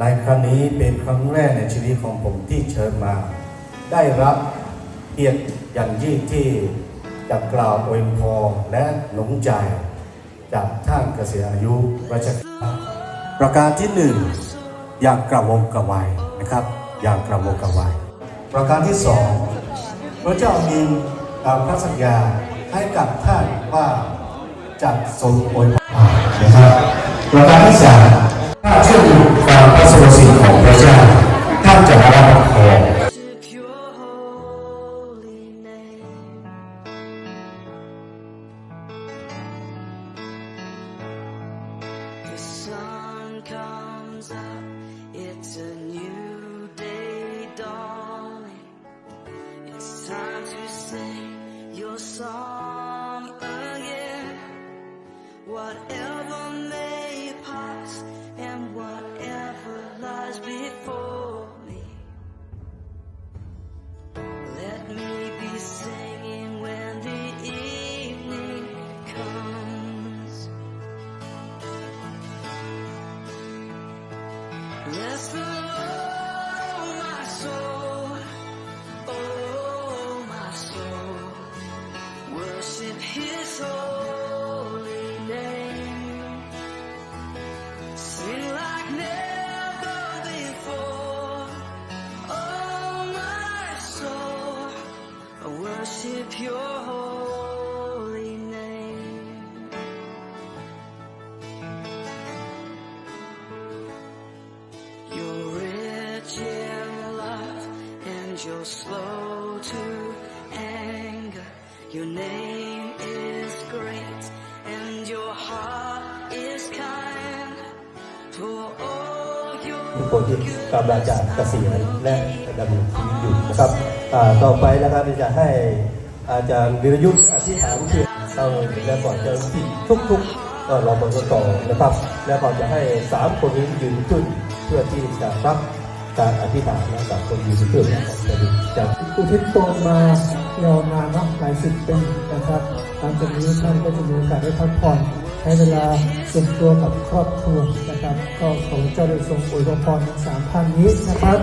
ในครั้งนี้เป็นครั้งแรกในชีวิตของผมที่เชิญมา ได้รับเกียรติอย่างยิ่งที่จะกล่าวอวยพรและหนุนใจจากท่านเกษียณอายุราชการประการที่ 1อย่างกระวนกระวายนะครับอย่างกระวนกระวายประการที่ 2พระเจ้ามีพระสัญญาให้กับท่านว่าจะทรงอวยพรนะครับประการที่ 3ถ้าเชื่อถือการพระสุรสิทธิ์ของพระเจ้าท่านจะได้รับพรComes up, it's a new day dawning. It's time to sing your song again. Whatever may pass and whatever lies before me, let me be singing when the evening comes. Bless the Lord, my soul, oh my soul, worship His holy name. Sing like never before, oh my soul, worship Your holy name. You're rich in love and you're slow to anger. Your name is great and your heart is kind. For all your ทุกคนที่กำลังจะเกษียณและดำเนินชีวิตอยู่นะครับต่อไปนะครับจะให้อาจารย์วิรยุทธ์อธิษฐานเพื่อเราและก่อนจะที่ทุกๆก็รอมาต่อนะครับแล้วก็จะให้3คนนี้ยืนขึ้นเพื่อที่จะรับการอธิษฐานและ3คนยืนขึ้นจากอุทิศตนมายาวนานนับหลาย10 ปีนะครับหลังจากนี้ท่านก็จะมีโอกาสได้พักผ่อนใช้เวลาส่วนตัวกับครอบครัวนะครับก็ขอเจ้าได้ทรงอวยพรทั้ง3 ท่านนี้นะครับ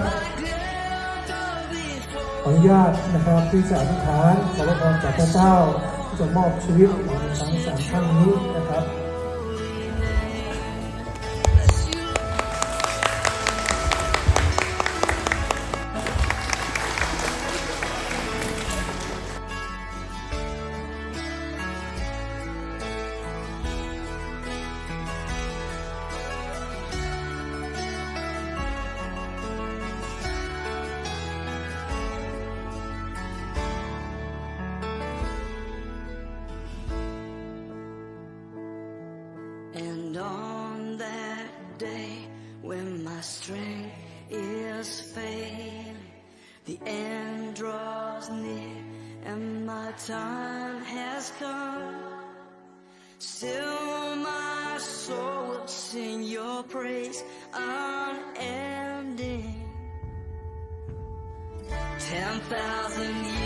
ขออนุญาตนะครับที่จะอธิษฐานขอพรจากพระเจ้าที่จะมอบชีวิตของทั้ง3 ท่านนี้นะครับAnd on that day when my strength is failing, the end draws near and my time has come, still my soul will sing Your praise unending. 10,000